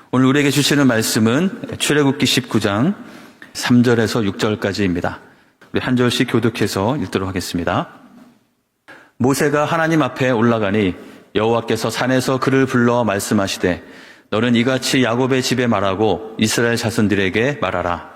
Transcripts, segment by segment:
오늘 우리에게 주시는 말씀은 출애굽기 19장 3절에서 6절까지입니다. 우리 한 절씩 교독해서 읽도록 하겠습니다. 모세가 하나님 앞에 올라가니 여호와께서 산에서 그를 불러 말씀하시되 너는 이같이 야곱의 집에 말하고 이스라엘 자손들에게 말하라.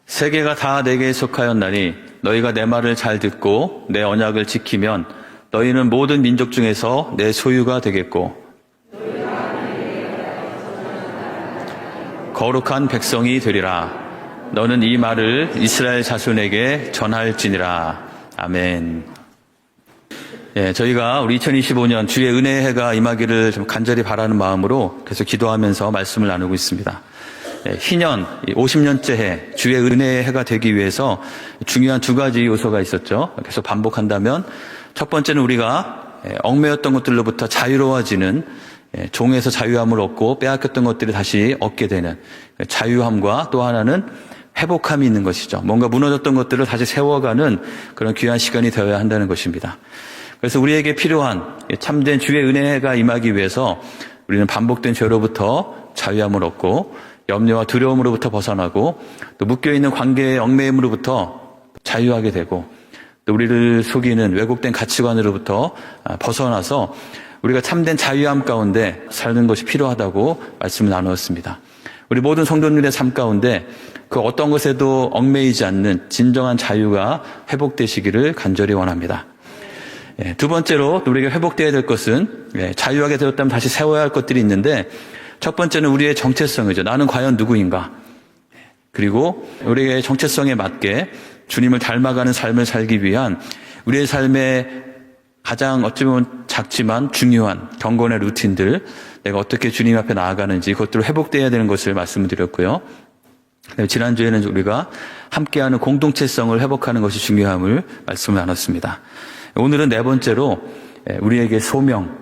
세계가 다 내게 속하였나니 너희가 내 말을 잘 듣고 내 언약을 지키면 너희는 모든 민족 중에서 내 소유가 되겠고 거룩한 백성이 되리라. 너는 이 말을 이스라엘 자손에게 전할지니라. 아멘. 저희가 우리 2025년 주의 은혜의 해가 임하기를 좀 간절히 바라는 마음으로 계속 기도하면서 말씀을 나누고 있습니다. 희년 50년째 해, 주의 은혜의 해가 되기 위해서 중요한 두 가지 요소가 있었죠. 계속 반복한다면 첫 번째는 우리가 얽매였던 것들로부터 자유로워지는, 종에서 자유함을 얻고 빼앗겼던 것들을 다시 얻게 되는 자유함과, 또 하나는 회복함이 있는 것이죠. 뭔가 무너졌던 것들을 다시 세워가는 그런 귀한 시간이 되어야 한다는 것입니다. 그래서 우리에게 필요한 참된 주의 은혜의 해가 임하기 위해서 우리는 반복된 죄로부터 자유함을 얻고 염려와 두려움으로부터 벗어나고 또 묶여있는 관계의 얽매임으로부터 자유하게 되고 또 우리를 속이는 왜곡된 가치관으로부터 벗어나서 우리가 참된 자유함 가운데 사는 것이 필요하다고 말씀을 나누었습니다. 우리 모든 성도님들의 삶 가운데 그 어떤 것에도 얽매이지 않는 진정한 자유가 회복되시기를 간절히 원합니다. 두 번째로 우리에게 회복되어야 될 것은 자유하게 되었다면 다시 세워야 할 것들이 있는데 첫 번째는 우리의 정체성이죠. 나는 과연 누구인가? 그리고 우리의 정체성에 맞게 주님을 닮아가는 삶을 살기 위한 우리의 삶의 가장 어찌 보면 작지만 중요한 경건의 루틴들, 내가 어떻게 주님 앞에 나아가는지 그것들을 회복되어야 되는 것을 말씀을 드렸고요. 지난주에는 우리가 함께하는 공동체성을 회복하는 것이 중요함을 말씀을 나눴습니다. 오늘은 네 번째로 우리에게 소명,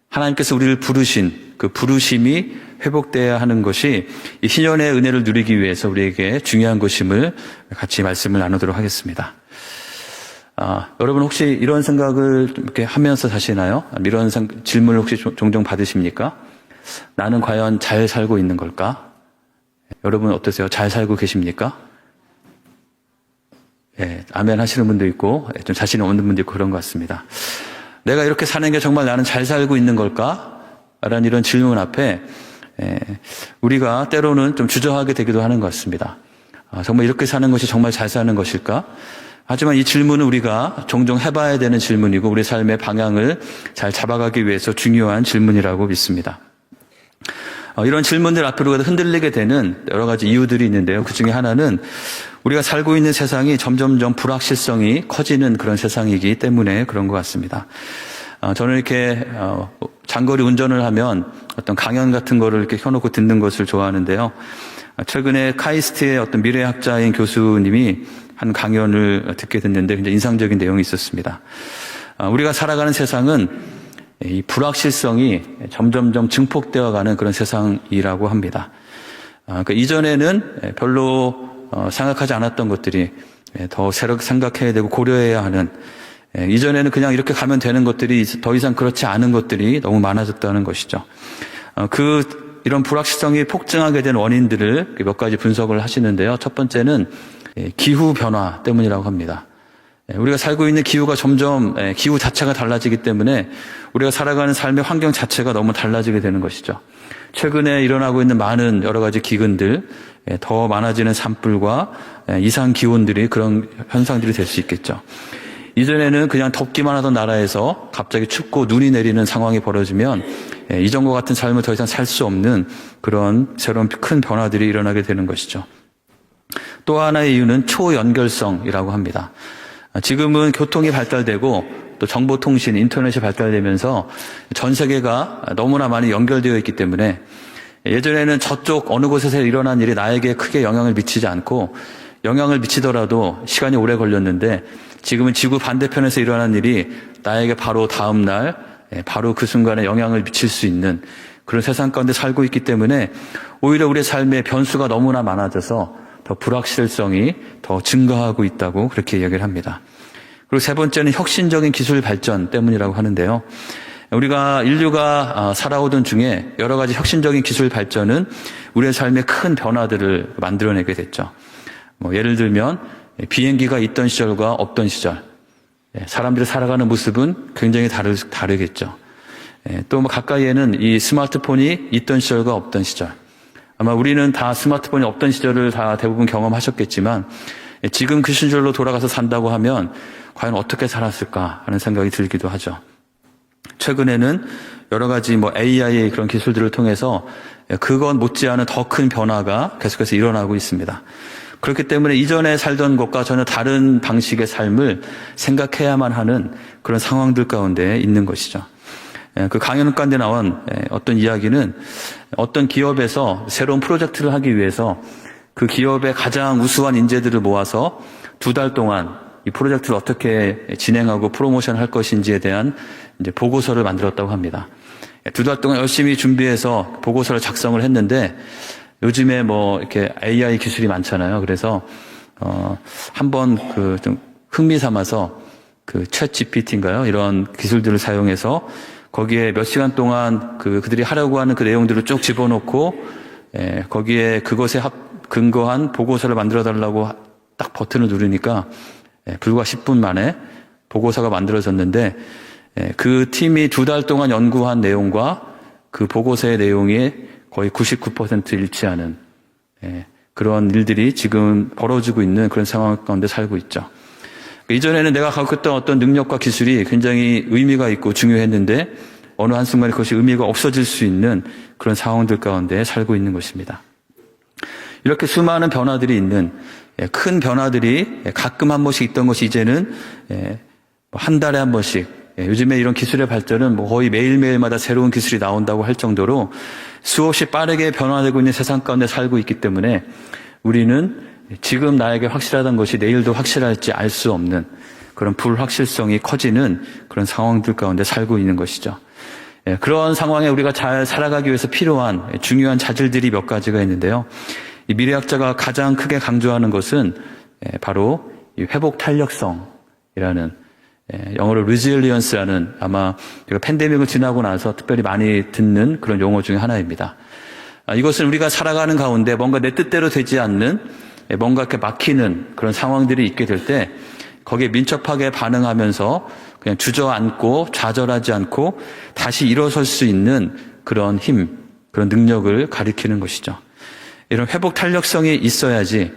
하나님께서 우리를 부르신 그 부르심이 회복되어야 하는 것이 이 희년의 은혜를 누리기 위해서 우리에게 중요한 것임을 같이 말씀을 나누도록 하겠습니다. 여러분 혹시 이런 생각을 이렇게 하면서 사시나요? 이런 질문을 혹시 종종 받으십니까? 나는 과연 잘 살고 있는 걸까? 여러분 어떠세요? 잘 살고 계십니까? 아멘 하시는 분도 있고 좀 자신이 없는 분도 있고 그런 것 같습니다. 내가 이렇게 사는 게 정말 나는 잘 살고 있는 걸까? 라는 이런 질문 앞에 우리가 때로는 좀 주저하게 되기도 하는 것 같습니다. 정말 이렇게 사는 것이 정말 잘 사는 것일까? 하지만 이 질문은 우리가 종종 해봐야 되는 질문이고 우리 삶의 방향을 잘 잡아가기 위해서 중요한 질문이라고 믿습니다. 이런 질문들 앞으로 흔들리게 되는 여러 가지 이유들이 있는데요. 그 중에 하나는 우리가 살고 있는 세상이 점점점 불확실성이 커지는 그런 세상이기 때문에 그런 것 같습니다. 저는 이렇게 장거리 운전을 하면 어떤 강연 같은 거를 이렇게 켜놓고 듣는 것을 좋아하는데요. 최근에 카이스트의 어떤 미래학자인 교수님이 한 강연을 듣게 됐는데 굉장히 인상적인 내용이 있었습니다. 우리가 살아가는 세상은 이 불확실성이 점점점 증폭되어가는 그런 세상이라고 합니다. 그러니까 이전에는 별로 생각하지 않았던 것들이 더 새롭게 생각해야 되고 고려해야 하는, 이전에는 그냥 이렇게 가면 되는 것들이 더 이상 그렇지 않은 것들이 너무 많아졌다는 것이죠. 이런 불확실성이 폭증하게 된 원인들을 몇 가지 분석을 하시는데요. 첫 번째는 기후 변화 때문이라고 합니다. 우리가 살고 있는 기후가 점점 기후 자체가 달라지기 때문에 우리가 살아가는 삶의 환경 자체가 너무 달라지게 되는 것이죠. 최근에 일어나고 있는 많은 여러 가지 기근들, 더 많아지는 산불과 이상 기온들이 그런 현상들이 될 수 있겠죠. 이전에는 그냥 덥기만 하던 나라에서 갑자기 춥고 눈이 내리는 상황이 벌어지면 이전과 같은 삶을 더 이상 살 수 없는 그런 새로운 큰 변화들이 일어나게 되는 것이죠. 또 하나의 이유는 초연결성이라고 합니다. 지금은 교통이 발달되고 또 정보통신, 인터넷이 발달되면서 전 세계가 너무나 많이 연결되어 있기 때문에 예전에는 저쪽 어느 곳에서 일어난 일이 나에게 크게 영향을 미치지 않고 영향을 미치더라도 시간이 오래 걸렸는데 지금은 지구 반대편에서 일어난 일이 나에게 바로 다음 날, 바로 그 순간에 영향을 미칠 수 있는 그런 세상 가운데 살고 있기 때문에 오히려 우리의 삶의 변수가 너무나 많아져서 더 불확실성이 더 증가하고 있다고 그렇게 이야기를 합니다. 그리고 세 번째는 혁신적인 기술 발전 때문이라고 하는데요. 우리가 인류가 살아오던 중에 여러 가지 혁신적인 기술 발전은 우리의 삶에 큰 변화들을 만들어내게 됐죠. 예를 들면 비행기가 있던 시절과 없던 시절, 사람들이 살아가는 모습은 굉장히 다르겠죠. 또 가까이에는 이 스마트폰이 있던 시절과 없던 시절, 아마 우리는 다 스마트폰이 없던 시절을 다 대부분 경험하셨겠지만 지금 그 시절로 돌아가서 산다고 하면 과연 어떻게 살았을까 하는 생각이 들기도 하죠. 최근에는 여러 가지 AI의 그런 기술들을 통해서 그건 못지않은 더 큰 변화가 계속해서 일어나고 있습니다. 그렇기 때문에 이전에 살던 것과 전혀 다른 방식의 삶을 생각해야만 하는 그런 상황들 가운데 있는 것이죠. 그 강연 가운데 나온 어떤 이야기는 어떤 기업에서 새로운 프로젝트를 하기 위해서 그 기업의 가장 우수한 인재들을 모아서 2달 동안 이 프로젝트를 어떻게 진행하고 프로모션 할 것인지에 대한 이제 보고서를 만들었다고 합니다. 2달 동안 열심히 준비해서 보고서를 작성을 했는데 요즘에 이렇게 AI 기술이 많잖아요. 그래서 한번 좀 흥미 삼아서 챗 GPT인가요? 이런 기술들을 사용해서 거기에 몇 시간 동안 그들이 하려고 하는 그 내용들을 쭉 집어넣고 거기에 그것에 근거한 보고서를 만들어 달라고 딱 버튼을 누르니까 불과 10분 만에 보고서가 만들어졌는데 그 팀이 2달 동안 연구한 내용과 그 보고서의 내용이 거의 99% 일치하는 그런 일들이 지금 벌어지고 있는 그런 상황 가운데 살고 있죠. 이전에는 내가 갖고 있던 어떤 능력과 기술이 굉장히 의미가 있고 중요했는데 어느 한순간에 그것이 의미가 없어질 수 있는 그런 상황들 가운데 살고 있는 것입니다. 이렇게 수많은 변화들이 있는 큰 변화들이 가끔 한 번씩 있던 것이 이제는 한 달에 한 번씩 요즘에 이런 기술의 발전은 거의 매일매일마다 새로운 기술이 나온다고 할 정도로 수없이 빠르게 변화되고 있는 세상 가운데 살고 있기 때문에 우리는 지금 나에게 확실하던 것이 내일도 확실할지 알 수 없는 그런 불확실성이 커지는 그런 상황들 가운데 살고 있는 것이죠. 그런 상황에 우리가 잘 살아가기 위해서 필요한 중요한 자질들이 몇 가지가 있는데요. 이 미래학자가 가장 크게 강조하는 것은 바로 이 회복 탄력성이라는 영어로 resilience라는 아마 우리가 팬데믹을 지나고 나서 특별히 많이 듣는 그런 용어 중에 하나입니다. 이것은 우리가 살아가는 가운데 뭔가 내 뜻대로 되지 않는 뭔가 이렇게 막히는 그런 상황들이 있게 될 때 거기에 민첩하게 반응하면서 그냥 주저앉고 좌절하지 않고 다시 일어설 수 있는 그런 힘, 그런 능력을 가리키는 것이죠. 이런 회복 탄력성이 있어야지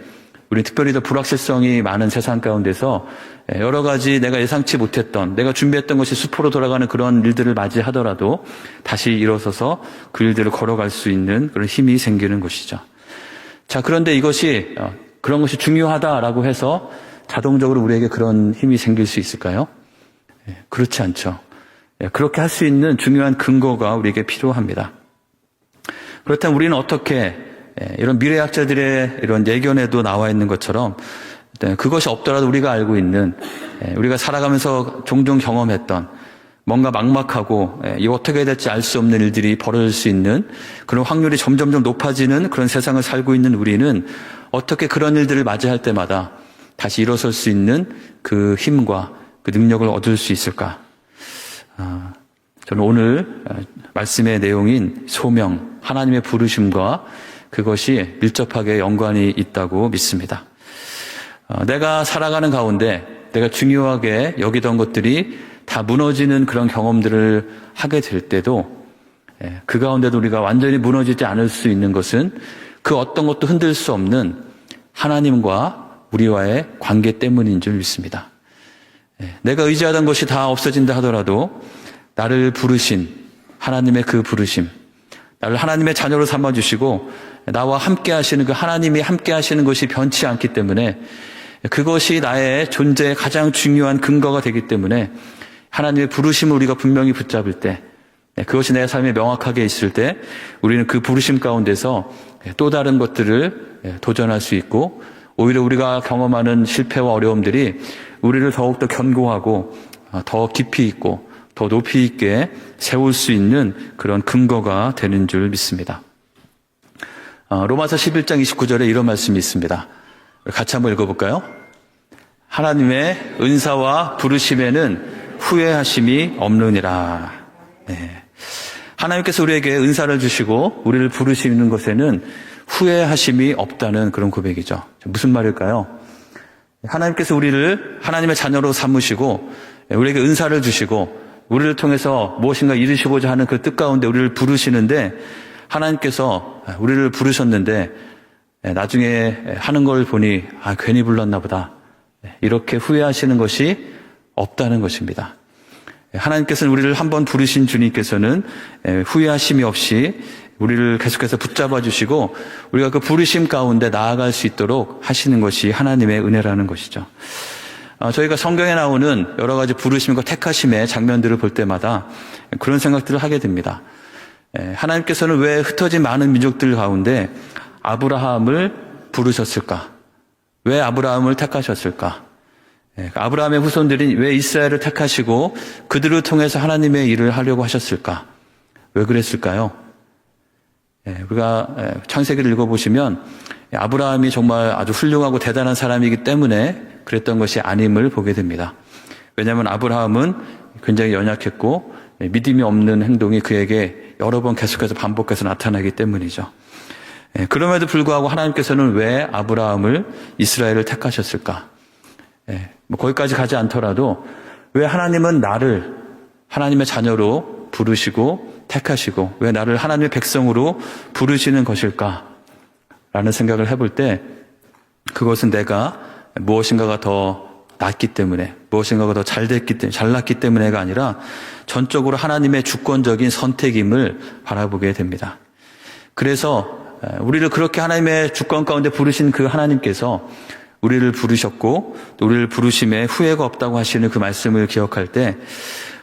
우리 특별히 더 불확실성이 많은 세상 가운데서 여러 가지 내가 예상치 못했던 내가 준비했던 것이 수포로 돌아가는 그런 일들을 맞이하더라도 다시 일어서서 그 일들을 걸어갈 수 있는 그런 힘이 생기는 것이죠. 자, 그런데 이것이 그런 것이 중요하다라고 해서 자동적으로 우리에게 그런 힘이 생길 수 있을까요? 그렇지 않죠. 그렇게 할 수 있는 중요한 근거가 우리에게 필요합니다. 그렇다면 우리는 어떻게 이런 미래학자들의 이런 예견에도 나와 있는 것처럼 그것이 없더라도 우리가 알고 있는 우리가 살아가면서 종종 경험했던 뭔가 막막하고 이거 어떻게 해야 될지 알 수 없는 일들이 벌어질 수 있는 그런 확률이 점점점 높아지는 그런 세상을 살고 있는 우리는 어떻게 그런 일들을 맞이할 때마다 다시 일어설 수 있는 그 힘과 그 능력을 얻을 수 있을까? 저는 오늘 말씀의 내용인 소명, 하나님의 부르심과 그것이 밀접하게 연관이 있다고 믿습니다. 내가 살아가는 가운데 내가 중요하게 여기던 것들이 다 무너지는 그런 경험들을 하게 될 때도 그 가운데도 우리가 완전히 무너지지 않을 수 있는 것은 그 어떤 것도 흔들 수 없는 하나님과 우리와의 관계 때문인 줄 믿습니다. 내가 의지하던 것이 다 없어진다 하더라도 나를 부르신 하나님의 그 부르심, 나를 하나님의 자녀로 삼아주시고 나와 함께 하시는 그 하나님이 함께 하시는 것이 변치 않기 때문에 그것이 나의 존재의 가장 중요한 근거가 되기 때문에 하나님의 부르심을 우리가 분명히 붙잡을 때 그것이 내 삶에 명확하게 있을 때 우리는 그 부르심 가운데서 또 다른 것들을 도전할 수 있고 오히려 우리가 경험하는 실패와 어려움들이 우리를 더욱더 견고하고 더 깊이 있고 더 높이 있게 세울 수 있는 그런 근거가 되는 줄 믿습니다. 로마서 11장 29절에 이런 말씀이 있습니다. 같이 한번 읽어볼까요? 하나님의 은사와 부르심에는 후회하심이 없느니라. 네. 하나님께서 우리에게 은사를 주시고 우리를 부르시는 것에는 후회하심이 없다는 그런 고백이죠. 무슨 말일까요? 하나님께서 우리를 하나님의 자녀로 삼으시고 우리에게 은사를 주시고 우리를 통해서 무엇인가 이루시고자 하는 그 뜻 가운데 우리를 부르시는데 하나님께서 우리를 부르셨는데 나중에 하는 걸 보니 괜히 불렀나 보다. 이렇게 후회하시는 것이 없다는 것입니다. 하나님께서는 우리를 한번 부르신 주님께서는 후회하심이 없이 우리를 계속해서 붙잡아 주시고 우리가 그 부르심 가운데 나아갈 수 있도록 하시는 것이 하나님의 은혜라는 것이죠. 저희가 성경에 나오는 여러 가지 부르심과 택하심의 장면들을 볼 때마다 그런 생각들을 하게 됩니다. 하나님께서는 왜 흩어진 많은 민족들 가운데 아브라함을 부르셨을까? 왜 아브라함을 택하셨을까? 아브라함의 후손들이 왜 이스라엘을 택하시고 그들을 통해서 하나님의 일을 하려고 하셨을까? 왜 그랬을까요? 우리가 창세기를 읽어보시면 아브라함이 정말 아주 훌륭하고 대단한 사람이기 때문에 그랬던 것이 아님을 보게 됩니다. 왜냐하면 아브라함은 굉장히 연약했고 믿음이 없는 행동이 그에게 여러 번 계속해서 반복해서 나타나기 때문이죠. 그럼에도 불구하고 하나님께서는 왜 아브라함을 이스라엘을 택하셨을까? 거기까지 가지 않더라도 왜 하나님은 나를 하나님의 자녀로 부르시고 택하시고 왜 나를 하나님의 백성으로 부르시는 것일까? 라는 생각을 해볼 때 그것은 내가 무엇인가가 더 낫기 때문에 무엇인가가 더 잘났기 때문에가 아니라 전적으로 하나님의 주권적인 선택임을 바라보게 됩니다. 그래서 우리를 그렇게 하나님의 주권 가운데 부르신 그 하나님께서 우리를 부르셨고 또 우리를 부르심에 후회가 없다고 하시는 그 말씀을 기억할 때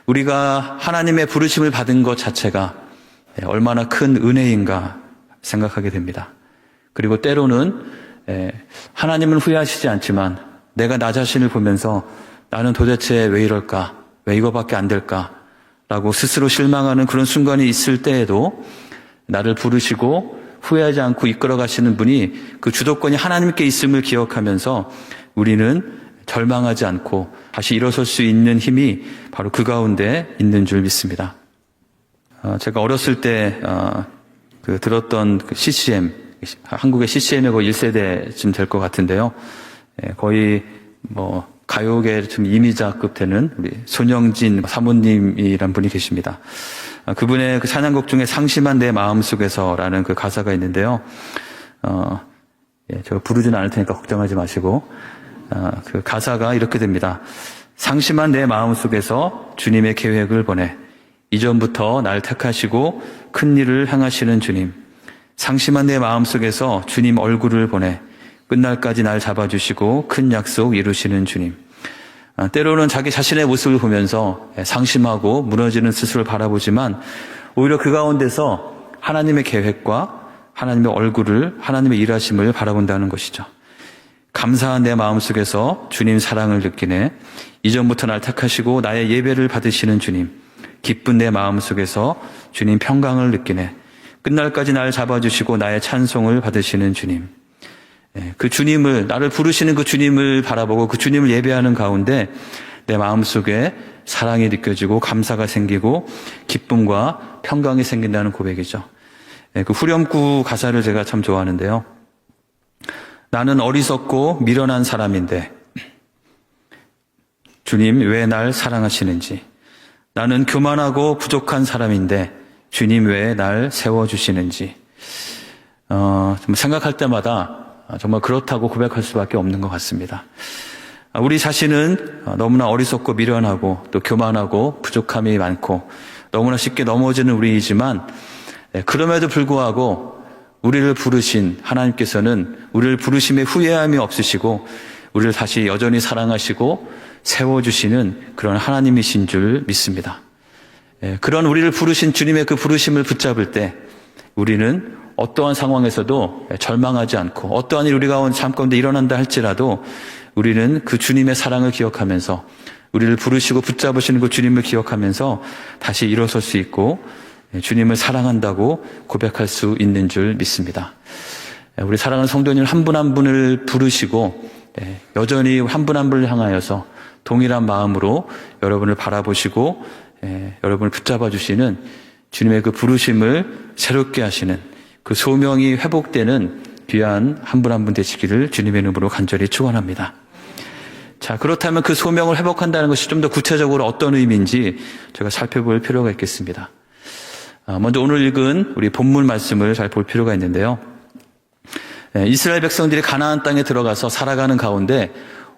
우리가 하나님의 부르심을 받은 것 자체가 얼마나 큰 은혜인가 생각하게 됩니다. 그리고 때로는 하나님은 후회하시지 않지만 내가 나 자신을 보면서 나는 도대체 왜 이럴까? 왜 이거밖에 안 될까? 라고 스스로 실망하는 그런 순간이 있을 때에도 나를 부르시고 후회하지 않고 이끌어 가시는 분이 그 주도권이 하나님께 있음을 기억하면서 우리는 절망하지 않고 다시 일어설 수 있는 힘이 바로 그 가운데 있는 줄 믿습니다. 제가 어렸을 때 들었던 그 CCM, 한국의 CCM의 거의 1세대쯤 될 것 같은데요. 거의 가요계 좀 이미자급 되는 우리 손영진 사모님이란 분이 계십니다. 그분의 그 찬양곡 중에 상심한 내 마음속에서라는 그 가사가 있는데요. 제가 부르지는 않을 테니까 걱정하지 마시고, 그 가사가 이렇게 됩니다. 상심한 내 마음속에서 주님의 계획을 보내 이전부터 날 택하시고 큰 일을 행하시는 주님. 상심한 내 마음속에서 주님 얼굴을 보내 끝날까지 날 잡아주시고 큰 약속 이루시는 주님. 때로는 자기 자신의 모습을 보면서 상심하고 무너지는 스스로를 바라보지만 오히려 그 가운데서 하나님의 계획과 하나님의 얼굴을, 하나님의 일하심을 바라본다는 것이죠. 감사한 내 마음속에서 주님 사랑을 느끼네. 이전부터 날 택하시고 나의 예배를 받으시는 주님. 기쁜 내 마음속에서 주님 평강을 느끼네. 끝날까지 날 잡아주시고 나의 찬송을 받으시는 주님. 그 주님을, 나를 부르시는 그 주님을 바라보고 그 주님을 예배하는 가운데 내 마음속에 사랑이 느껴지고 감사가 생기고 기쁨과 평강이 생긴다는 고백이죠. 그 후렴구 가사를 제가 참 좋아하는데요. 나는 어리석고 미련한 사람인데 주님 왜 날 사랑하시는지. 나는 교만하고 부족한 사람인데 주님 왜 날 세워주시는지. 생각할 때마다 정말 그렇다고 고백할 수밖에 없는 것 같습니다. 우리 자신은 너무나 어리석고 미련하고 또 교만하고 부족함이 많고 너무나 쉽게 넘어지는 우리이지만 그럼에도 불구하고 우리를 부르신 하나님께서는 우리를 부르심에 후회함이 없으시고 우리를 다시 여전히 사랑하시고 세워주시는 그런 하나님이신 줄 믿습니다. 그런 우리를 부르신 주님의 그 부르심을 붙잡을 때 우리는 어떠한 상황에서도 절망하지 않고 어떠한 일이 우리 삶 가운데 일어난다 할지라도 우리는 그 주님의 사랑을 기억하면서 우리를 부르시고 붙잡으시는 그 주님을 기억하면서 다시 일어설 수 있고 주님을 사랑한다고 고백할 수 있는 줄 믿습니다. 우리 사랑하는 성도님 한 분 한 분을 부르시고 여전히 한 분 한 분을 향하여서 동일한 마음으로 여러분을 바라보시고 여러분을 붙잡아 주시는 주님의 그 부르심을 새롭게 하시는 그 소명이 회복되는 귀한 한 분 한 분 되시기를 주님의 이름으로 간절히 축원합니다. 자, 그렇다면 그 소명을 회복한다는 것이 좀 더 구체적으로 어떤 의미인지 제가 살펴볼 필요가 있겠습니다. 먼저 오늘 읽은 우리 본문 말씀을 잘 볼 필요가 있는데요. 이스라엘 백성들이 가나안 땅에 들어가서 살아가는 가운데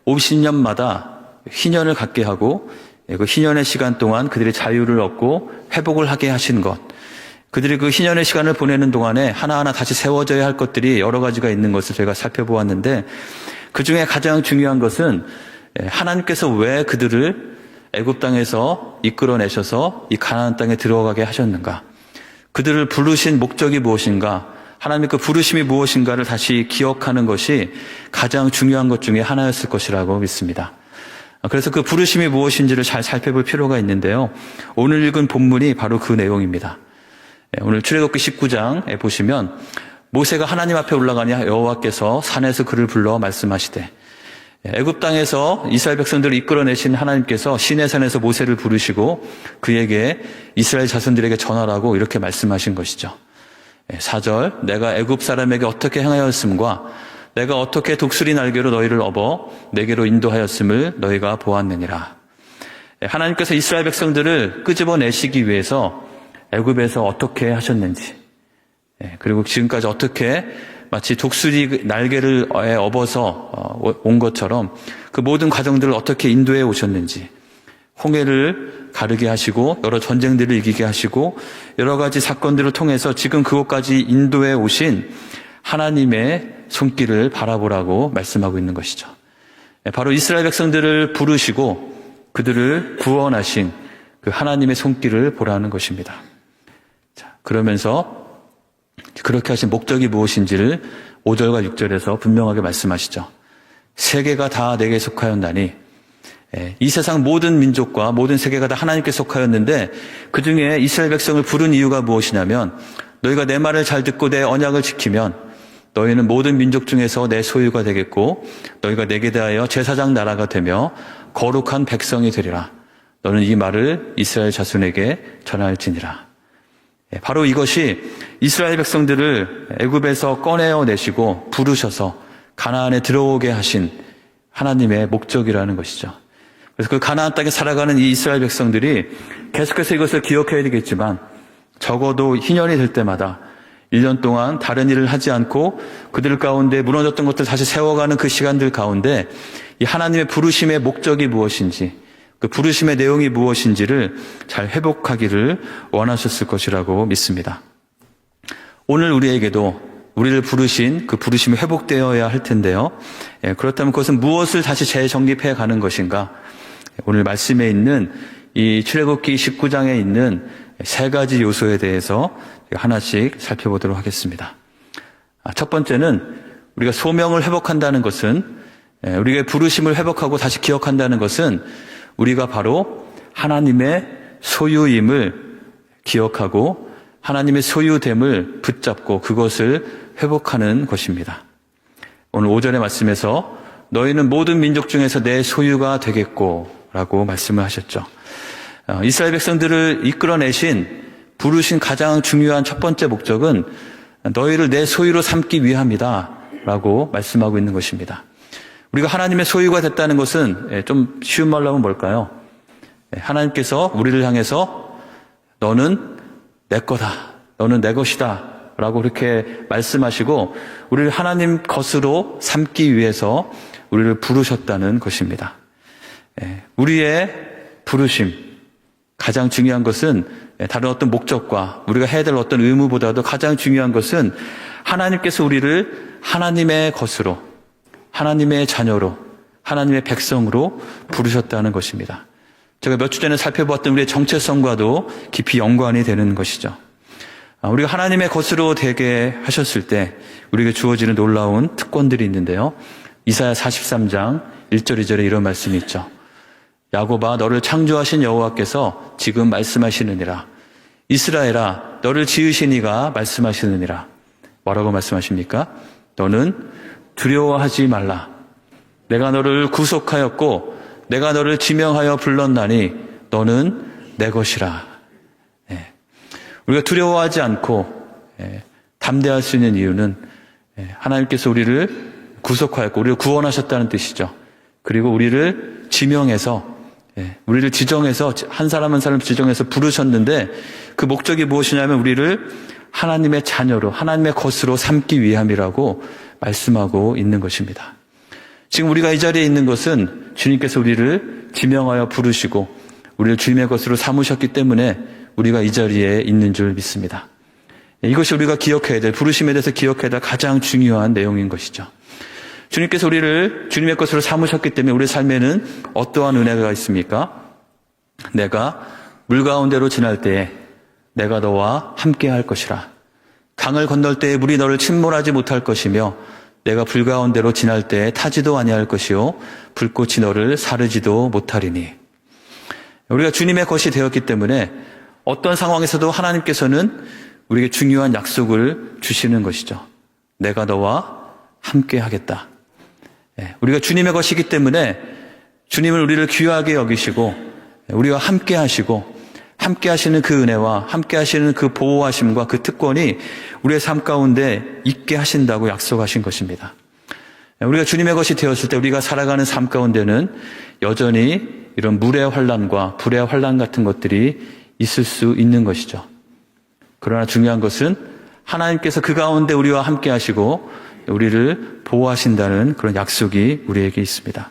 50년마다 희년을 갖게 하고 그 희년의 시간 동안 그들이 자유를 얻고 회복을 하게 하신 것, 그들이 그 희년의 시간을 보내는 동안에 하나하나 다시 세워져야 할 것들이 여러 가지가 있는 것을 제가 살펴보았는데, 그 중에 가장 중요한 것은 하나님께서 왜 그들을 애굽 땅에서 이끌어내셔서 이 가나안 땅에 들어가게 하셨는가, 그들을 부르신 목적이 무엇인가, 하나님의 그 부르심이 무엇인가를 다시 기억하는 것이 가장 중요한 것 중에 하나였을 것이라고 믿습니다. 그래서 그 부르심이 무엇인지를 잘 살펴볼 필요가 있는데요. 오늘 읽은 본문이 바로 그 내용입니다. 오늘 출애굽기 19장에 보시면 모세가 하나님 앞에 올라가니 여호와께서 산에서 그를 불러 말씀하시되, 애굽 땅에서 이스라엘 백성들을 이끌어내신 하나님께서 시내산에서 모세를 부르시고 그에게 이스라엘 자손들에게 전하라고 이렇게 말씀하신 것이죠. 4절, 내가 애굽 사람에게 어떻게 행하였음과 내가 어떻게 독수리 날개로 너희를 업어 내게로 인도하였음을 너희가 보았느니라. 하나님께서 이스라엘 백성들을 끄집어내시기 위해서 애굽에서 어떻게 하셨는지, 그리고 지금까지 어떻게 마치 독수리 날개를 업어서 온 것처럼 그 모든 과정들을 어떻게 인도해 오셨는지, 홍해를 가르게 하시고 여러 전쟁들을 이기게 하시고 여러 가지 사건들을 통해서 지금 그곳까지 인도해 오신 하나님의 손길을 바라보라고 말씀하고 있는 것이죠. 바로 이스라엘 백성들을 부르시고 그들을 구원하신 그 하나님의 손길을 보라는 것입니다. 자, 그러면서 그렇게 하신 목적이 무엇인지를 5절과 6절에서 분명하게 말씀하시죠. 세계가 다 내게 속하였나니, 이 세상 모든 민족과 모든 세계가 다 하나님께 속하였는데 그 중에 이스라엘 백성을 부른 이유가 무엇이냐면, 너희가 내 말을 잘 듣고 내 언약을 지키면 너희는 모든 민족 중에서 내 소유가 되겠고 너희가 내게 대하여 제사장 나라가 되며 거룩한 백성이 되리라. 너는 이 말을 이스라엘 자손에게 전할지니라. 바로 이것이 이스라엘 백성들을 애굽에서 꺼내어 내시고 부르셔서 가나안에 들어오게 하신 하나님의 목적이라는 것이죠. 그래서 그 가나안 땅에 살아가는 이 이스라엘 백성들이 계속해서 이것을 기억해야 되겠지만, 적어도 희년이 될 때마다 1년 동안 다른 일을 하지 않고 그들 가운데 무너졌던 것들 다시 세워가는 그 시간들 가운데 이 하나님의 부르심의 목적이 무엇인지, 그 부르심의 내용이 무엇인지를 잘 회복하기를 원하셨을 것이라고 믿습니다. 오늘 우리에게도 우리를 부르신 그 부르심이 회복되어야 할 텐데요. 그렇다면 그것은 무엇을 다시 재정립해 가는 것인가? 오늘 말씀에 있는 이 출애굽기 19장에 있는 세 가지 요소에 대해서 하나씩 살펴보도록 하겠습니다. 첫 번째는 우리가 소명을 회복한다는 것은, 우리가 부르심을 회복하고 다시 기억한다는 것은 우리가 바로 하나님의 소유임을 기억하고 하나님의 소유됨을 붙잡고 그것을 회복하는 것입니다. 오늘 5절의 말씀에서 너희는 모든 민족 중에서 내 소유가 되겠고 라고 말씀을 하셨죠. 이스라엘 백성들을 이끌어내신, 부르신 가장 중요한 첫 번째 목적은 너희를 내 소유로 삼기 위함이다 라고 말씀하고 있는 것입니다. 우리가 하나님의 소유가 됐다는 것은 좀 쉬운 말로 하면 뭘까요? 하나님께서 우리를 향해서 너는 내 거다, 너는 내 것이다 라고 그렇게 말씀하시고 우리를 하나님 것으로 삼기 위해서 우리를 부르셨다는 것입니다. 우리의 부르심, 가장 중요한 것은 다른 어떤 목적과 우리가 해야 될 어떤 의무보다도 가장 중요한 것은 하나님께서 우리를 하나님의 것으로, 하나님의 자녀로, 하나님의 백성으로 부르셨다는 것입니다. 제가 몇 주 전에 살펴보았던 우리의 정체성과도 깊이 연관이 되는 것이죠. 우리가 하나님의 것으로 되게 하셨을 때 우리에게 주어지는 놀라운 특권들이 있는데요. 이사야 43장 1절 2절에 이런 말씀이 있죠. 야곱아, 너를 창조하신 여호와께서 지금 말씀하시느니라. 이스라엘아, 너를 지으신 이가 말씀하시느니라. 뭐라고 말씀하십니까? 너는 두려워하지 말라. 내가 너를 구속하였고 내가 너를 지명하여 불렀나니 너는 내 것이라. 우리가 두려워하지 않고 담대할 수 있는 이유는 하나님께서 우리를 구속하였고 우리를 구원하셨다는 뜻이죠. 그리고 우리를 지명해서 우리를 지정해서 한 사람 한 사람 지정해서 부르셨는데 그 목적이 무엇이냐면 우리를 하나님의 자녀로 하나님의 것으로 삼기 위함이라고 말씀하고 있는 것입니다. 지금 우리가 이 자리에 있는 것은 주님께서 우리를 지명하여 부르시고 우리를 주님의 것으로 삼으셨기 때문에 우리가 이 자리에 있는 줄 믿습니다. 이것이 우리가 기억해야 될, 부르심에 대해서 기억해야 될 가장 중요한 내용인 것이죠. 주님께서 우리를 주님의 것으로 삼으셨기 때문에 우리 삶에는 어떠한 은혜가 있습니까? 내가 물 가운데로 지날 때에 내가 너와 함께 할 것이라. 강을 건널 때에 물이 너를 침몰하지 못할 것이며 내가 불 가운데로 지날 때에 타지도 아니할 것이요 불꽃이 너를 사르지도 못하리니. 우리가 주님의 것이 되었기 때문에 어떤 상황에서도 하나님께서는 우리에게 중요한 약속을 주시는 것이죠. 내가 너와 함께 하겠다. 우리가 주님의 것이기 때문에 주님을 우리를 귀하게 여기시고 우리와 함께 하시고 함께 하시는 그 은혜와 함께 하시는 그 보호하심과 그 특권이 우리의 삶 가운데 있게 하신다고 약속하신 것입니다. 우리가 주님의 것이 되었을 때 우리가 살아가는 삶 가운데는 여전히 이런 물의 환난과 불의 환난 같은 것들이 있을 수 있는 것이죠. 그러나 중요한 것은 하나님께서 그 가운데 우리와 함께 하시고 우리를 보호하신다는 그런 약속이 우리에게 있습니다.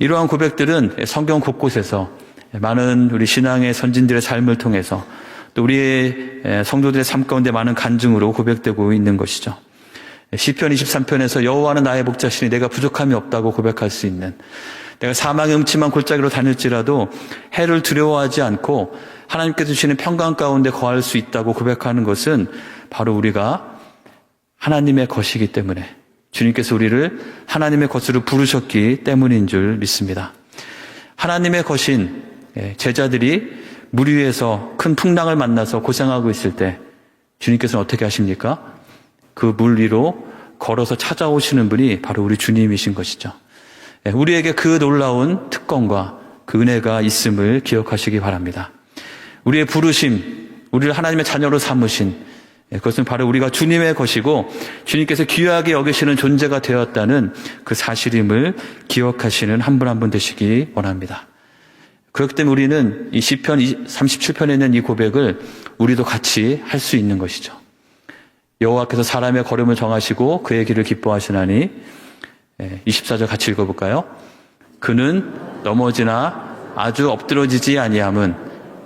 이러한 고백들은 성경 곳곳에서 많은 우리 신앙의 선진들의 삶을 통해서 또 우리의 성도들의 삶 가운데 많은 간증으로 고백되고 있는 것이죠. 시편 23편에서 여호와는 나의 목자시니 내가 부족함이 없다고 고백할 수 있는, 내가 사망의 음침한 골짜기로 다닐지라도 해를 두려워하지 않고 하나님께서 주시는 평강 가운데 거할 수 있다고 고백하는 것은 바로 우리가 하나님의 것이기 때문에, 주님께서 우리를 하나님의 것으로 부르셨기 때문인 줄 믿습니다. 하나님의 것인 제자들이 물 위에서 큰 풍랑을 만나서 고생하고 있을 때 주님께서는 어떻게 하십니까? 그 물 위로 걸어서 찾아오시는 분이 바로 우리 주님이신 것이죠. 우리에게 그 놀라운 특권과 그 은혜가 있음을 기억하시기 바랍니다. 우리의 부르심, 우리를 하나님의 자녀로 삼으신, 그것은 바로 우리가 주님의 것이고 주님께서 귀하게 여기시는 존재가 되었다는 그 사실임을 기억하시는 한 분 한 분 되시기 원합니다. 그렇기 때문에 우리는 이 시편 37편에 있는 이 고백을 우리도 같이 할 수 있는 것이죠. 여호와께서 사람의 걸음을 정하시고 그의 길을 기뻐하시나니, 24절 같이 읽어볼까요? 그는 넘어지나 아주 엎드러지지 아니함은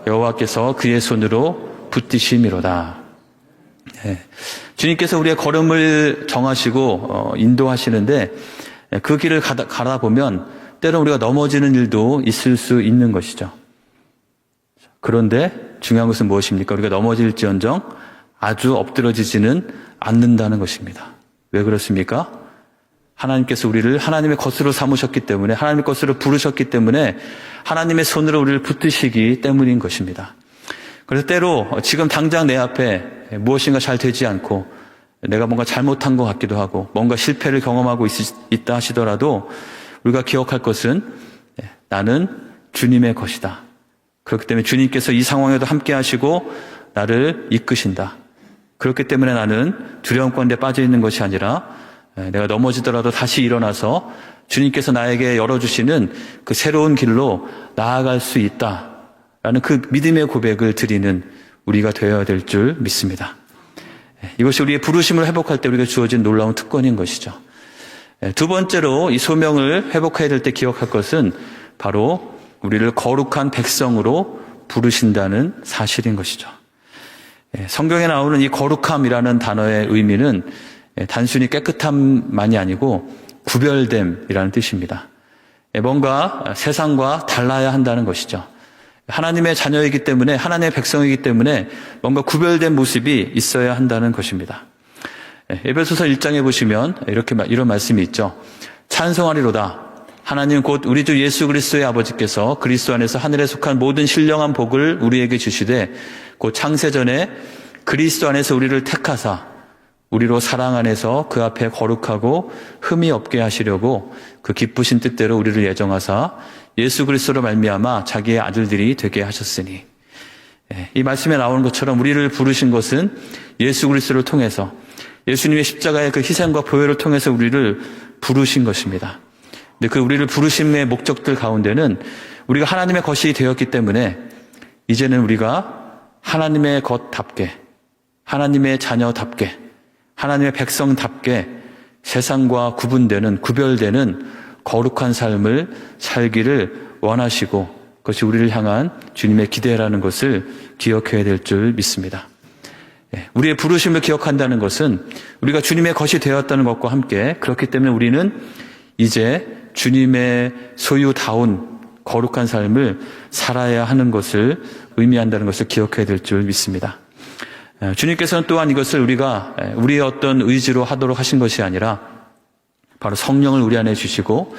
여호와께서 그의 손으로 붙드심이로다. 주님께서 우리의 걸음을 정하시고 인도하시는데 그 길을 가다 보면 때로는 우리가 넘어지는 일도 있을 수 있는 것이죠. 그런데 중요한 것은 무엇입니까? 우리가 넘어질지언정 아주 엎드러지지는 않는다는 것입니다. 왜 그렇습니까? 하나님께서 우리를 하나님의 것으로 삼으셨기 때문에, 하나님의 것으로 부르셨기 때문에 하나님의 손으로 우리를 붙드시기 때문인 것입니다. 그래서 때로 지금 당장 내 앞에 무엇인가 잘 되지 않고 내가 뭔가 잘못한 것 같기도 하고 뭔가 실패를 경험하고 있다 하시더라도 우리가 기억할 것은 나는 주님의 것이다. 그렇기 때문에 주님께서 이 상황에도 함께 하시고 나를 이끄신다. 그렇기 때문에 나는 두려움 가운데 빠져 있는 것이 아니라 내가 넘어지더라도 다시 일어나서 주님께서 나에게 열어주시는 그 새로운 길로 나아갈 수 있다라는 그 믿음의 고백을 드리는 우리가 되어야 될 줄 믿습니다. 이것이 우리의 부르심을 회복할 때 우리가 주어진 놀라운 특권인 것이죠. 두 번째로 이 소명을 회복해야 될 때 기억할 것은 바로 우리를 거룩한 백성으로 부르신다는 사실인 것이죠. 성경에 나오는 이 거룩함이라는 단어의 의미는 단순히 깨끗함만이 아니고 구별됨이라는 뜻입니다. 뭔가 세상과 달라야 한다는 것이죠. 하나님의 자녀이기 때문에, 하나님의 백성이기 때문에 뭔가 구별된 모습이 있어야 한다는 것입니다. 에베소서 1장에 보시면 이런 말씀이 있죠. 찬송하리로다. 하나님 곧 우리 주 예수 그리스도의 아버지께서 그리스도 안에서 하늘에 속한 모든 신령한 복을 우리에게 주시되 곧 창세전에 그리스도 안에서 우리를 택하사 우리로 사랑 안에서 그 앞에 거룩하고 흠이 없게 하시려고 그 기쁘신 뜻대로 우리를 예정하사 예수 그리스도로 말미암아 자기의 아들들이 되게 하셨으니. 이 말씀에 나오는 것처럼 우리를 부르신 것은 예수 그리스도를 통해서 예수님의 십자가의 그 희생과 보혈을 통해서 우리를 부르신 것입니다. 근데 그 우리를 부르심의 목적들 가운데는 우리가 하나님의 것이 되었기 때문에 이제는 우리가 하나님의 것답게, 하나님의 자녀답게, 하나님의 백성답게 세상과 구별되는 거룩한 삶을 살기를 원하시고 그것이 우리를 향한 주님의 기대라는 것을 기억해야 될 줄 믿습니다. 우리의 부르심을 기억한다는 것은 우리가 주님의 것이 되었다는 것과 함께 그렇기 때문에 우리는 이제 주님의 소유다운 거룩한 삶을 살아야 하는 것을 의미한다는 것을 기억해야 될 줄 믿습니다. 주님께서는 또한 이것을 우리가 우리의 어떤 의지로 하도록 하신 것이 아니라 바로 성령을 우리 안에 주시고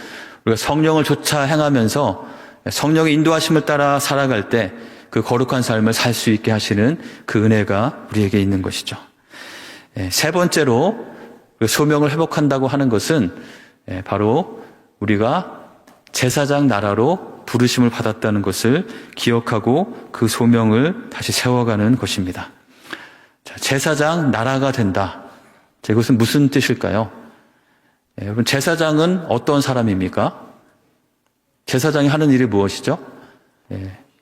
우리가 성령을 쫓아 행하면서 성령의 인도하심을 따라 살아갈 때 그 거룩한 삶을 살 수 있게 하시는 그 은혜가 우리에게 있는 것이죠. 세 번째로 그 소명을 회복한다고 하는 것은 바로 우리가 제사장 나라로 부르심을 받았다는 것을 기억하고 그 소명을 다시 세워가는 것입니다. 제사장 나라가 된다. 이것은 무슨 뜻일까요? 여러분, 제사장은 어떤 사람입니까? 제사장이 하는 일이 무엇이죠?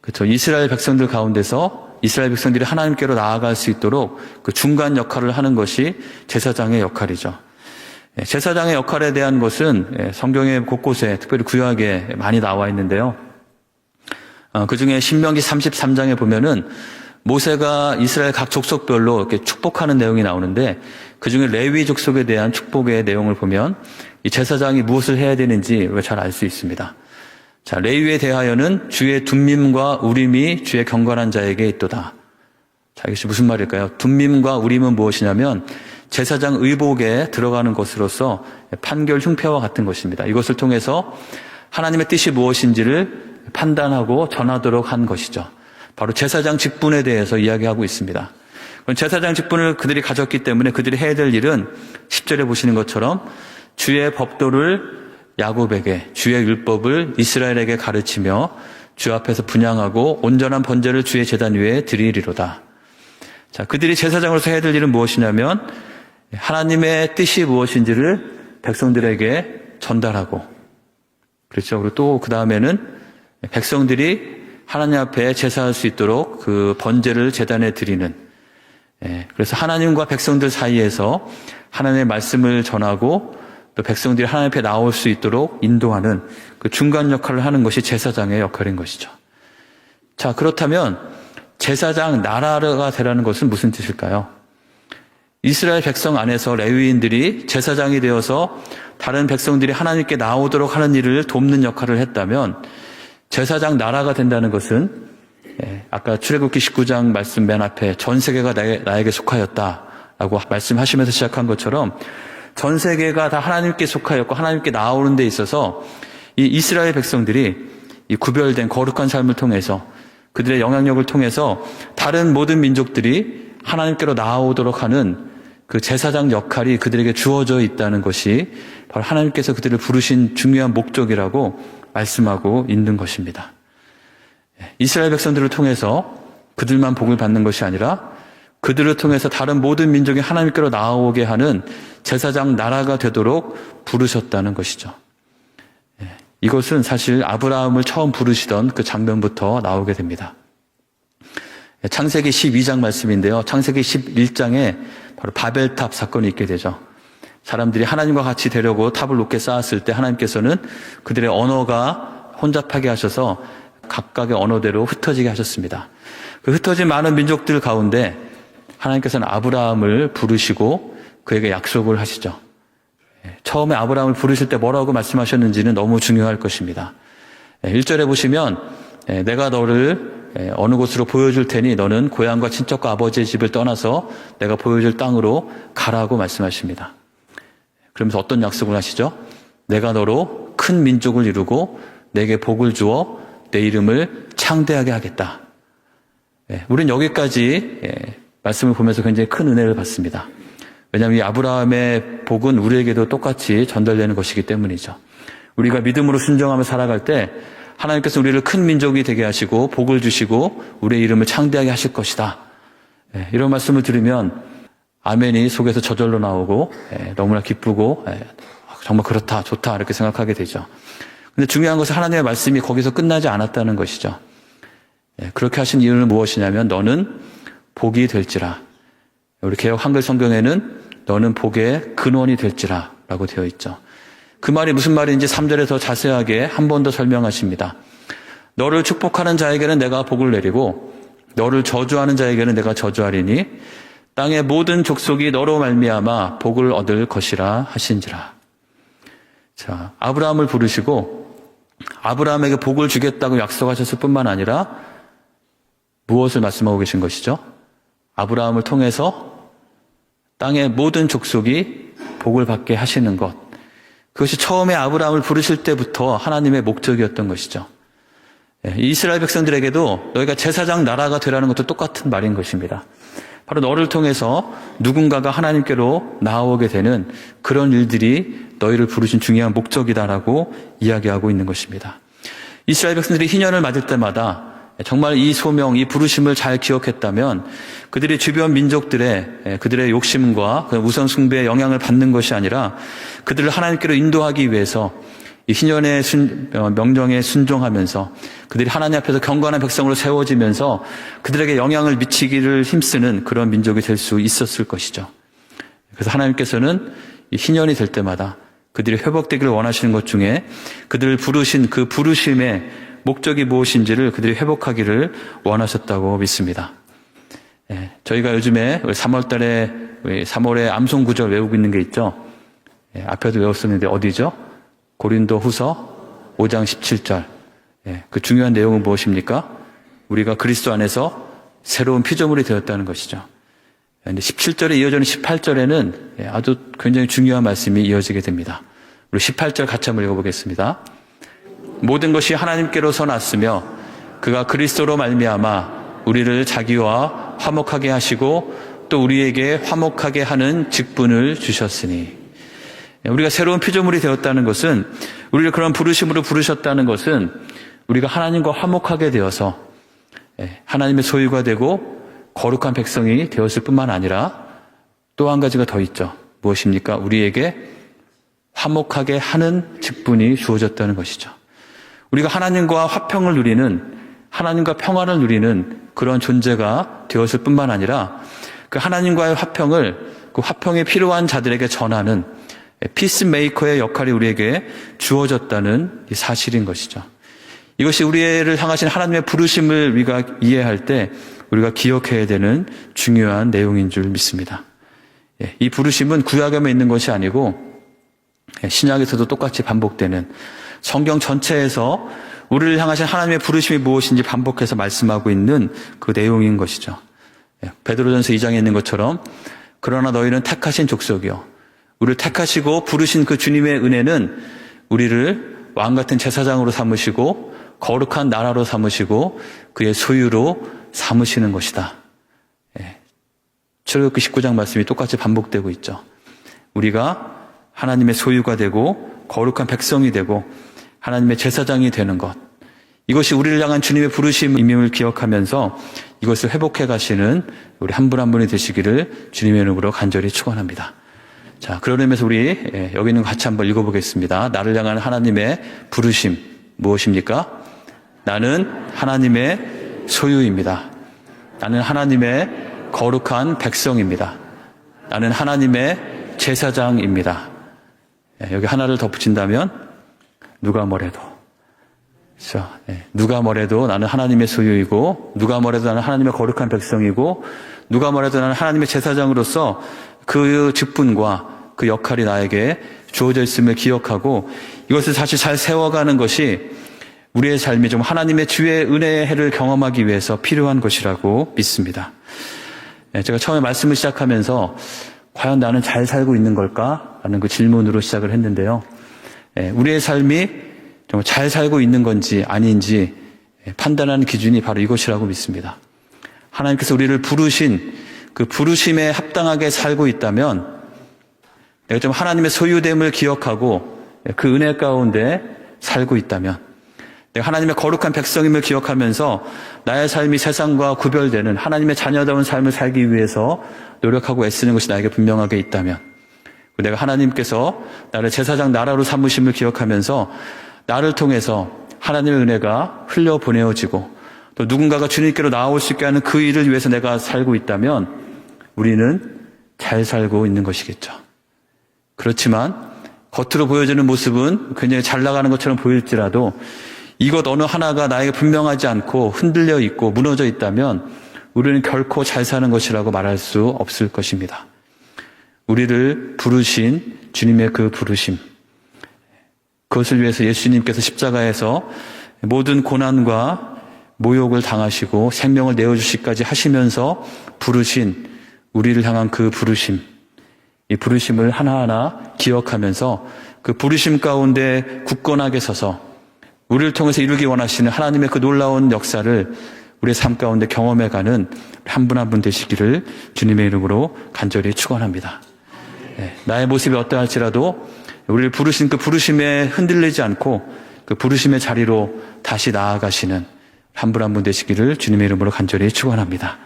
그렇죠. 이스라엘 백성들 가운데서 이스라엘 백성들이 하나님께로 나아갈 수 있도록 그 중간 역할을 하는 것이 제사장의 역할이죠. 제사장의 역할에 대한 것은 성경의 곳곳에 특별히 구약에 많이 나와 있는데요. 그 중에 신명기 33장에 보면은 모세가 이스라엘 각 족속별로 이렇게 축복하는 내용이 나오는데 그 중에 레위 족속에 대한 축복의 내용을 보면 이 제사장이 무엇을 해야 되는지 우리가 잘 알 수 있습니다. 자, 레위에 대하여는 주의 둠밈과 우림이 주의 경건한 자에게 있도다. 자, 이것이 무슨 말일까요? 둠밈과 우림은 무엇이냐면 제사장 의복에 들어가는 것으로서 판결 흉패와 같은 것입니다. 이것을 통해서 하나님의 뜻이 무엇인지를 판단하고 전하도록 한 것이죠. 바로 제사장 직분에 대해서 이야기하고 있습니다. 제사장 직분을 그들이 가졌기 때문에 그들이 해야 될 일은 10절에 보시는 것처럼 주의 법도를 야곱에게, 주의 율법을 이스라엘에게 가르치며 주 앞에서 분향하고 온전한 번제를 주의 제단 위에 드리리로다. 자, 그들이 제사장으로서 해야 될 일은 무엇이냐면 하나님의 뜻이 무엇인지를 백성들에게 전달하고, 그렇죠. 그리고 또 그 다음에는 백성들이 하나님 앞에 제사할 수 있도록 그 번제를 제단에 드리는, 그래서 하나님과 백성들 사이에서 하나님의 말씀을 전하고 또 백성들이 하나님 앞에 나올 수 있도록 인도하는 그 중간 역할을 하는 것이 제사장의 역할인 것이죠. 자, 그렇다면 제사장 나라가 되라는 것은 무슨 뜻일까요? 이스라엘 백성 안에서 레위인들이 제사장이 되어서 다른 백성들이 하나님께 나오도록 하는 일을 돕는 역할을 했다면 제사장 나라가 된다는 것은 아까 출애굽기 19장 말씀 맨 앞에 전 세계가 나에게 속하였다라고 말씀하시면서 시작한 것처럼 전 세계가 다 하나님께 속하였고 하나님께 나오는 데 있어서 이 이스라엘 백성들이 이 구별된 거룩한 삶을 통해서 그들의 영향력을 통해서 다른 모든 민족들이 하나님께로 나오도록 하는 그 제사장 역할이 그들에게 주어져 있다는 것이 바로 하나님께서 그들을 부르신 중요한 목적이라고 말씀하고 있는 것입니다. 이스라엘 백성들을 통해서 그들만 복을 받는 것이 아니라 그들을 통해서 다른 모든 민족이 하나님께로 나오게 하는 제사장 나라가 되도록 부르셨다는 것이죠. 이것은 사실 아브라함을 처음 부르시던 그 장면부터 나오게 됩니다. 창세기 12장 말씀인데요. 창세기 11장에 바로 바벨탑 사건이 있게 되죠. 사람들이 하나님과 같이 되려고 탑을 높게 쌓았을 때 하나님께서는 그들의 언어가 혼잡하게 하셔서 각각의 언어대로 흩어지게 하셨습니다. 그 흩어진 많은 민족들 가운데 하나님께서는 아브라함을 부르시고 그에게 약속을 하시죠. 처음에 아브라함을 부르실 때 뭐라고 말씀하셨는지는 너무 중요할 것입니다. 1절에 보시면 내가 너를 어느 곳으로 보여줄 테니 너는 고향과 친척과 아버지의 집을 떠나서 내가 보여줄 땅으로 가라고 말씀하십니다. 그러면서 어떤 약속을 하시죠? 내가 너로 큰 민족을 이루고 내게 복을 주어 내 이름을 창대하게 하겠다. 우리는 여기까지 말씀을 보면서 굉장히 큰 은혜를 받습니다. 왜냐하면 이 아브라함의 복은 우리에게도 똑같이 전달되는 것이기 때문이죠. 우리가 믿음으로 순종하며 살아갈 때 하나님께서 우리를 큰 민족이 되게 하시고 복을 주시고 우리의 이름을 창대하게 하실 것이다. 이런 말씀을 들으면 아멘이 속에서 저절로 나오고 너무나 기쁘고 정말 그렇다, 좋다 이렇게 생각하게 되죠. 근데 중요한 것은 하나님의 말씀이 거기서 끝나지 않았다는 것이죠. 그렇게 하신 이유는 무엇이냐면 너는 복이 될지라. 우리 개역 한글 성경에는 너는 복의 근원이 될지라 라고 되어 있죠. 그 말이 무슨 말인지 3절에 더 자세하게 한 번 더 설명하십니다. 너를 축복하는 자에게는 내가 복을 내리고 너를 저주하는 자에게는 내가 저주하리니 땅의 모든 족속이 너로 말미암아 복을 얻을 것이라 하신지라. 자, 아브라함을 부르시고 아브라함에게 복을 주겠다고 약속하셨을 뿐만 아니라 무엇을 말씀하고 계신 것이죠? 아브라함을 통해서 땅의 모든 족속이 복을 받게 하시는 것. 그것이 처음에 아브라함을 부르실 때부터 하나님의 목적이었던 것이죠. 이스라엘 백성들에게도 너희가 제사장 나라가 되라는 것도 똑같은 말인 것입니다. 바로 너를 통해서 누군가가 하나님께로 나아오게 되는 그런 일들이 너희를 부르신 중요한 목적이다라고 이야기하고 있는 것입니다. 이스라엘 백성들이 희년을 맞을 때마다 정말 이 소명, 이 부르심을 잘 기억했다면 그들이 주변 민족들의 그들의 욕심과 우선 숭배의 영향을 받는 것이 아니라 그들을 하나님께로 인도하기 위해서 이 희년의 명령에 순종하면서 그들이 하나님 앞에서 경건한 백성으로 세워지면서 그들에게 영향을 미치기를 힘쓰는 그런 민족이 될 수 있었을 것이죠. 그래서 하나님께서는 이 희년이 될 때마다 그들이 회복되기를 원하시는 것 중에 그들을 부르신 그 부르심의 목적이 무엇인지를 그들이 회복하기를 원하셨다고 믿습니다. 저희가 요즘에 3월달에 3월에 암송 구절 외우고 있는 게 있죠. 앞에도 외웠었는데 어디죠? 고린도 후서 5장 17절. 그 중요한 내용은 무엇입니까? 우리가 그리스도 안에서 새로운 피조물이 되었다는 것이죠. 근데 17절에 이어지는 18절에는 아주 굉장히 중요한 말씀이 이어지게 됩니다. 우리 18절 같이 한번 읽어보겠습니다. 모든 것이 하나님께로서 났으며 그가 그리스도로 말미암아 우리를 자기와 화목하게 하시고 또 우리에게 화목하게 하는 직분을 주셨으니. 우리가 새로운 피조물이 되었다는 것은 우리를 그런 부르심으로 부르셨다는 것은 우리가 하나님과 화목하게 되어서 하나님의 소유가 되고 거룩한 백성이 되었을 뿐만 아니라 또 한 가지가 더 있죠. 무엇입니까? 우리에게 화목하게 하는 직분이 주어졌다는 것이죠. 우리가 하나님과 화평을 누리는, 하나님과 평안을 누리는 그런 존재가 되었을 뿐만 아니라 그 하나님과의 화평을 그 화평에 필요한 자들에게 전하는 피스메이커의 역할이 우리에게 주어졌다는 사실인 것이죠. 이것이 우리를 향하신 하나님의 부르심을 우리가 이해할 때 우리가 기억해야 되는 중요한 내용인 줄 믿습니다. 이 부르심은 구약에만 있는 것이 아니고 신약에서도 똑같이 반복되는 성경 전체에서 우리를 향하신 하나님의 부르심이 무엇인지 반복해서 말씀하고 있는 그 내용인 것이죠. 베드로전서 2장에 있는 것처럼 그러나 너희는 택하신 족속이요 우리를 택하시고 부르신 그 주님의 은혜는 우리를 왕같은 제사장으로 삼으시고 거룩한 나라로 삼으시고 그의 소유로 삼으시는 것이다. 출애굽기 19장 말씀이 똑같이 반복되고 있죠. 우리가 하나님의 소유가 되고 거룩한 백성이 되고 하나님의 제사장이 되는 것, 이것이 우리를 향한 주님의 부르심임을 기억하면서 이것을 회복해 가시는 우리 한 분 한 분이 되시기를 주님의 이름으로 간절히 축원합니다. 자, 그런 의미에서 우리 여기 있는 거 같이 한번 읽어보겠습니다. 나를 향한 하나님의 부르심 무엇입니까? 나는 하나님의 소유입니다. 나는 하나님의 거룩한 백성입니다. 나는 하나님의 제사장입니다. 여기 하나를 덧붙인다면 누가 뭐래도, 그렇죠? 누가 뭐래도 나는 하나님의 소유이고 누가 뭐래도 나는 하나님의 거룩한 백성이고 누가 뭐래도 나는 하나님의 제사장으로서 그 직분과 그 역할이 나에게 주어져 있음을 기억하고 이것을 다시 잘 세워가는 것이 우리의 삶이 좀 하나님의 주의 은혜의 해를 경험하기 위해서 필요한 것이라고 믿습니다. 제가 처음에 말씀을 시작하면서 과연 나는 잘 살고 있는 걸까? 라는 그 질문으로 시작을 했는데요. 우리의 삶이 정말 잘 살고 있는 건지 아닌지 판단하는 기준이 바로 이것이라고 믿습니다. 하나님께서 우리를 부르신 그 부르심에 합당하게 살고 있다면 내가 좀 하나님의 소유됨을 기억하고 그 은혜 가운데 살고 있다면, 내가 하나님의 거룩한 백성임을 기억하면서 나의 삶이 세상과 구별되는 하나님의 자녀다운 삶을 살기 위해서 노력하고 애쓰는 것이 나에게 분명하게 있다면, 내가 하나님께서 나를 제사장 나라로 삼으심을 기억하면서 나를 통해서 하나님의 은혜가 흘려보내어지고 또 누군가가 주님께로 나올 수 있게 하는 그 일을 위해서 내가 살고 있다면 우리는 잘 살고 있는 것이겠죠. 그렇지만 겉으로 보여지는 모습은 굉장히 잘 나가는 것처럼 보일지라도 이것 어느 하나가 나에게 분명하지 않고 흔들려 있고 무너져 있다면 우리는 결코 잘 사는 것이라고 말할 수 없을 것입니다. 우리를 부르신 주님의 그 부르심, 그것을 위해서 예수님께서 십자가에서 모든 고난과 모욕을 당하시고 생명을 내어주시기까지 하시면서 부르신 우리를 향한 그 부르심, 이 부르심을 하나하나 기억하면서 그 부르심 가운데 굳건하게 서서 우리를 통해서 이루기 원하시는 하나님의 그 놀라운 역사를 우리의 삶 가운데 경험해가는 한 분 한 분 되시기를 주님의 이름으로 간절히 축원합니다. 나의 모습이 어떠할지라도 우리를 부르신 그 부르심에 흔들리지 않고 그 부르심의 자리로 다시 나아가시는 한 분 한 분 되시기를 주님의 이름으로 간절히 축원합니다.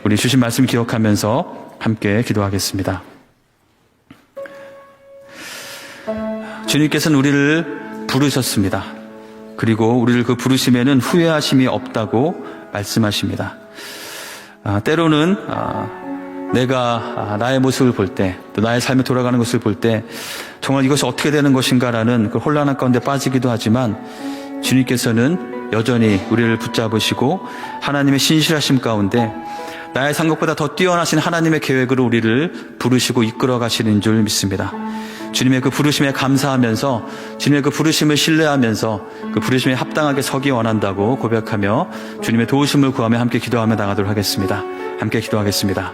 우리 주신 말씀 기억하면서 함께 기도하겠습니다. 주님께서는 우리를 부르셨습니다. 그리고 우리를 그 부르심에는 후회하심이 없다고 말씀하십니다. 때로는 내가 나의 모습을 볼 때, 또 나의 삶에 돌아가는 것을 볼 때 정말 이것이 어떻게 되는 것인가라는 그 혼란한 가운데 빠지기도 하지만 주님께서는 여전히 우리를 붙잡으시고 하나님의 신실하심 가운데 나의 생각보다 더 뛰어나신 하나님의 계획으로 우리를 부르시고 이끌어 가시는 줄 믿습니다. 주님의 그 부르심에 감사하면서 주님의 그 부르심을 신뢰하면서 그 부르심에 합당하게 서기 원한다고 고백하며 주님의 도우심을 구하며 함께 기도하며 나가도록 하겠습니다. 함께 기도하겠습니다.